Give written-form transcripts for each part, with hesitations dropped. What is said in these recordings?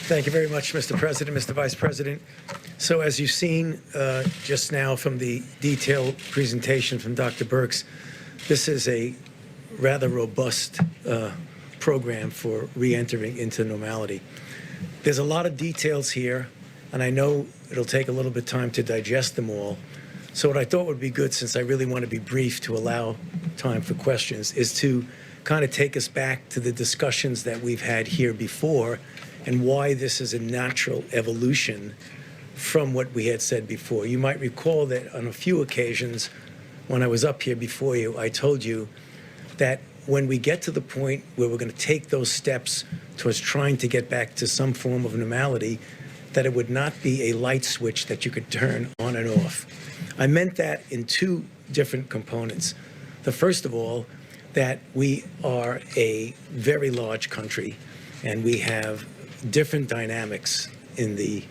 Thank you very much, Mr. President, Mr. Vice President. So as you've seen just now from the detailed presentation from Dr. Birx, this is a rather robust program for re-entering into normality. There's a lot of details here, and I know it'll take a little bit of time to digest them all. So what I thought would be good, since I really want to be brief to allow time for questions, is to kind of take us back to the discussions that we've had here before and why this is a natural evolution from what we had said before. You might recall that on a few occasions when I was up here before you, I told you that when we get to the point where we're going to take those steps towards trying to get back to some form of normality, that it would not be a light switch that you could turn on and off. I meant that in two different components. The first of all, that we are a very large country and we have different dynamics in the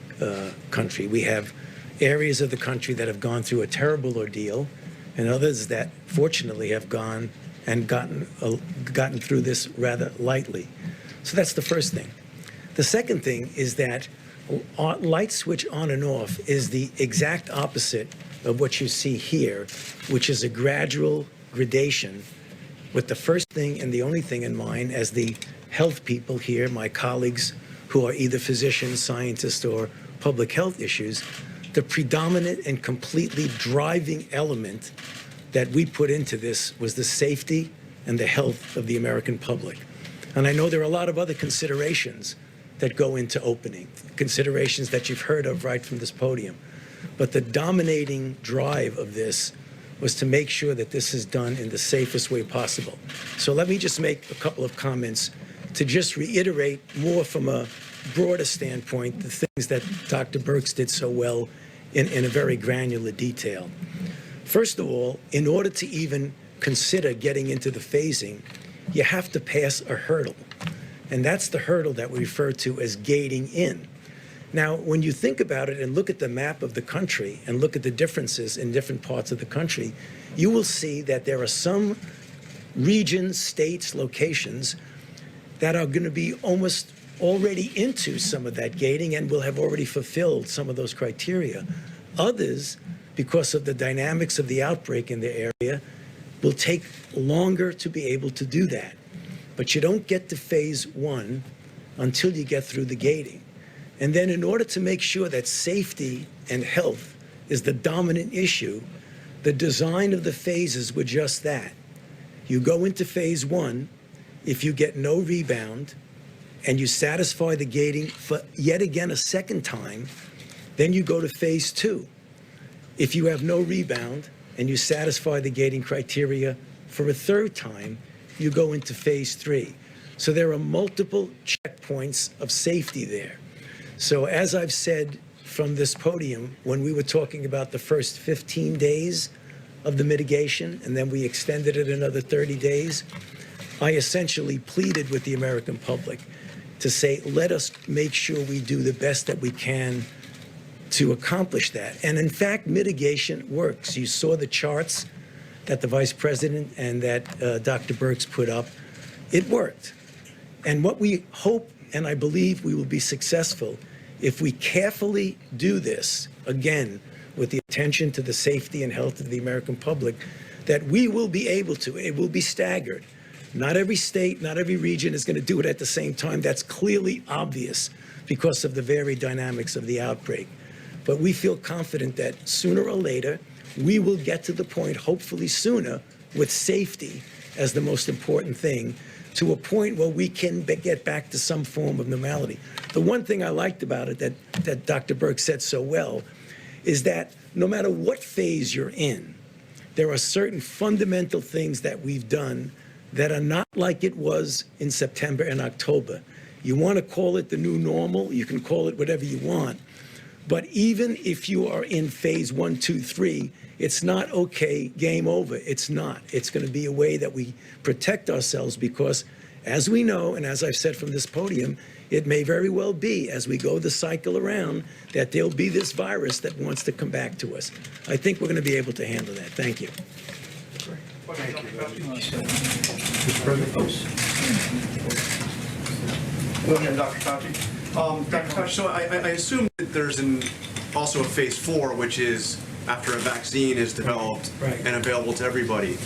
country. We have areas of the country that have gone through a terrible ordeal and others that fortunately have gone and gotten through this rather lightly. So that's the first thing. The second thing is that light switch on and off is the exact opposite of what you see here, which is a gradual gradation with the first thing and the only thing in mind as the health people here, my colleagues who are either physicians, scientists, or public health issues, the predominant and completely driving element that we put into this was the safety and the health of the American public. And I know there are a lot of other considerations that go into opening, considerations that you've heard of right from this podium. But the dominating drive of this was to make sure that this is done in the safest way possible. So let me just make a couple of comments to just reiterate more from a broader standpoint the things that Dr. Birx did so well in a very granular detail. First of all, in order to even consider getting into the phasing, you have to pass a hurdle. And that's the hurdle that we refer to as gating in. Now, when you think about it and look at the map of the country and look at the differences in different parts of the country, you will see that there are some regions, states, locations that are going to be almost already into some of that gating and will have already fulfilled some of those criteria. Others, because of the dynamics of the outbreak in the area, will take longer to be able to do that. But you don't get to phase one until you get through the gating. And then in order to make sure that safety and health is the dominant issue, the design of the phases were just that. You go into phase one, if you get no rebound and you satisfy the gating for yet again a second time, then you go to phase two. If you have no rebound and you satisfy the gating criteria for a third time, you go into phase three. So there are multiple checkpoints of safety there. So as I've said from this podium, when we were talking about the first 15 days of the mitigation, and then we extended it another 30 days, I essentially pleaded with the American public to say, let us make sure we do the best that we can to accomplish that. And in fact, mitigation works. You saw the charts that the Vice President and that Dr. Birx put up. It worked. And what we hope, and I believe we will be successful, if we carefully do this, again, with the attention to the safety and health of the American public, that we will be able to, it will be staggered. Not every state, not every region is going to do it at the same time. That's clearly obvious because of the varied dynamics of the outbreak. But we feel confident that sooner or later, we will get to the point, hopefully sooner, with safety as the most important thing, to a point where we can get back to some form of normality. The one thing I liked about it that Dr. Birx said so well is that no matter what phase you're in, there are certain fundamental things that we've done that are not like it was in September and October. You want to call it the new normal, you can call it whatever you want. But even if you are in phase 1, 2, 3, it's not okay, game over. It's not. It's going to be a way that we protect ourselves because, as we know, and as I've said from this podium, it may very well be, as we go the cycle around, that there'll be this virus that wants to come back to us. I think we're going to be able to handle that. Thank you. Thank you. Mr. President. Go ahead, Dr. Fauci. Dr. Fauci, so I assume that there's also a phase 4, which is after a vaccine is developed and available to everybody.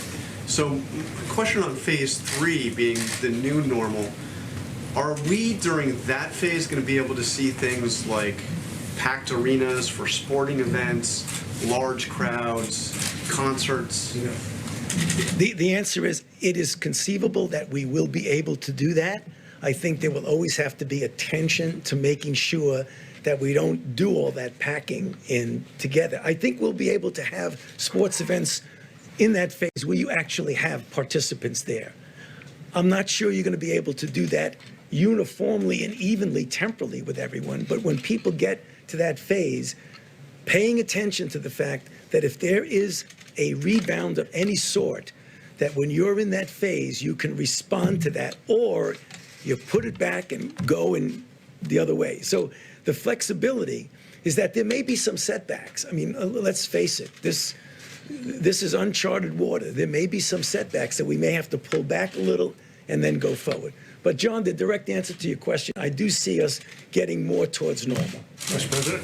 So, question on phase 3 being the new normal, are we during that phase going to be able to see things like packed arenas for sporting events, large crowds, concerts? The answer is it is conceivable that we will be able to do that. I think there will always have to be attention to making sure that we don't do all that packing in together. I think we'll be able to have sports events in that phase where you actually have participants there. I'm not sure you're going to be able to do that uniformly and evenly temporally with everyone, but when people get to that phase, paying attention to the fact that if there is a rebound of any sort, that when you're in that phase, you can respond to that, or you put it back and go in the other way. So the flexibility is that there may be some setbacks. I mean, let's face it, this is uncharted water. There may be some setbacks that we may have to pull back a little and then go forward. But John, the direct answer to your question, I do see us getting more towards normal. Mr. President?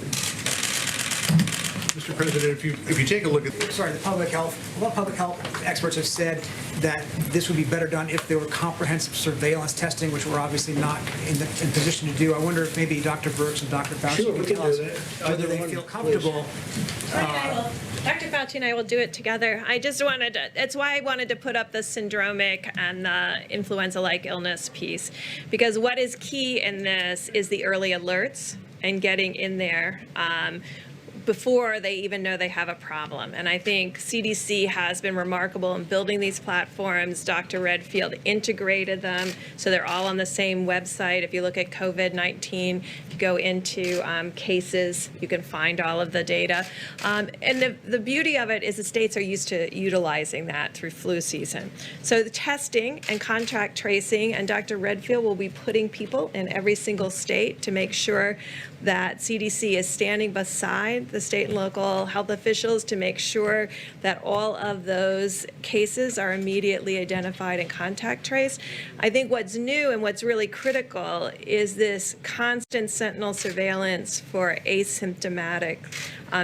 Mr. President, if you take a look at... Sorry, a lot of public health experts have said that this would be better done if there were comprehensive surveillance testing, which we're obviously not in position to do. I wonder if maybe Dr. Burks and Dr. Fauci could tell us whether they feel comfortable. Dr. Fauci and I will do it together. I just wanted to, it's why I wanted to put up the syndromic and the influenza-like illness piece, because what is key in this is the early alerts and getting in there before they even know they have a problem. And I think CDC has been remarkable in building these platforms. Dr. Redfield integrated them, so they're all on the same website. If you look at COVID-19, you go into cases, you can find all of the data. And the beauty of it is the states are used to utilizing that through flu season. So the testing and contact tracing, and Dr. Redfield will be putting people in every single state to make sure that CDC is standing beside the state and local health officials to make sure that all of those cases are immediately identified and contact traced. I think what's new and what's really critical is this constant sentinel surveillance for asymptomatic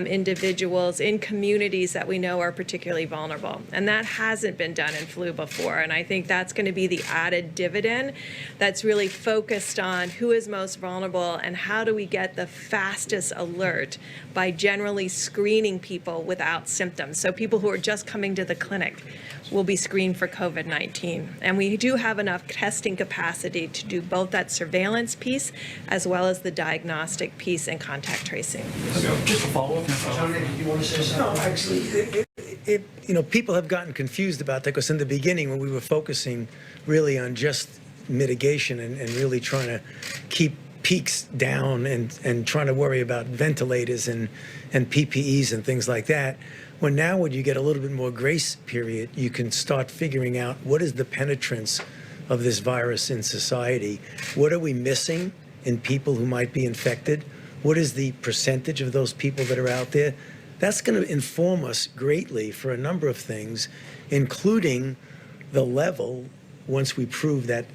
individuals in communities that we know are particularly vulnerable. And that hasn't been done in flu before. And I think that's going to be the added dividend that's really focused on who is most vulnerable and how do we get the fastest alert by generally screening people without symptoms. So people who are just coming to the clinic will be screened for COVID-19. And we do have enough testing capacity to do both that surveillance piece as well as the diagnostic piece and contact tracing. Just a follow-up. John, do you want to say something? No, actually, people have gotten confused about that because in the beginning when we were focusing really on just mitigation and really trying to keep peaks down and trying to worry about ventilators and PPEs and things like that, when you get a little bit more grace period, you can start figuring out what is the penetrance of this virus in society. What are we missing in people who might be infected? What is the percentage of those people that are out there? That's going to inform us greatly for a number of things, including the level, once we prove that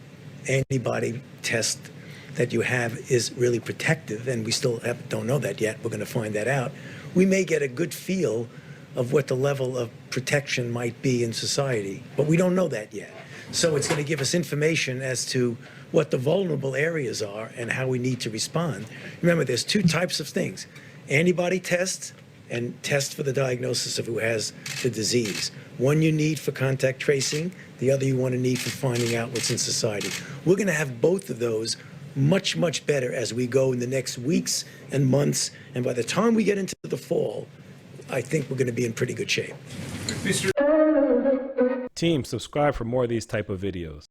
antibody test that you have is really protective, and we still don't know that yet. We're going to find that out. We may get a good feel of what the level of protection might be in society, but we don't know that yet. So it's going to give us information as to what the vulnerable areas are and how we need to respond. Remember, there's two types of things: antibody tests and tests for the diagnosis of who has the disease. One you need for contact tracing, the other you want to need for finding out what's in society. We're going to have both of those much, much better as we go in the next weeks and months. And by the time we get into the fall, I think we're going to be in pretty good shape. Team, subscribe for more of these type of videos.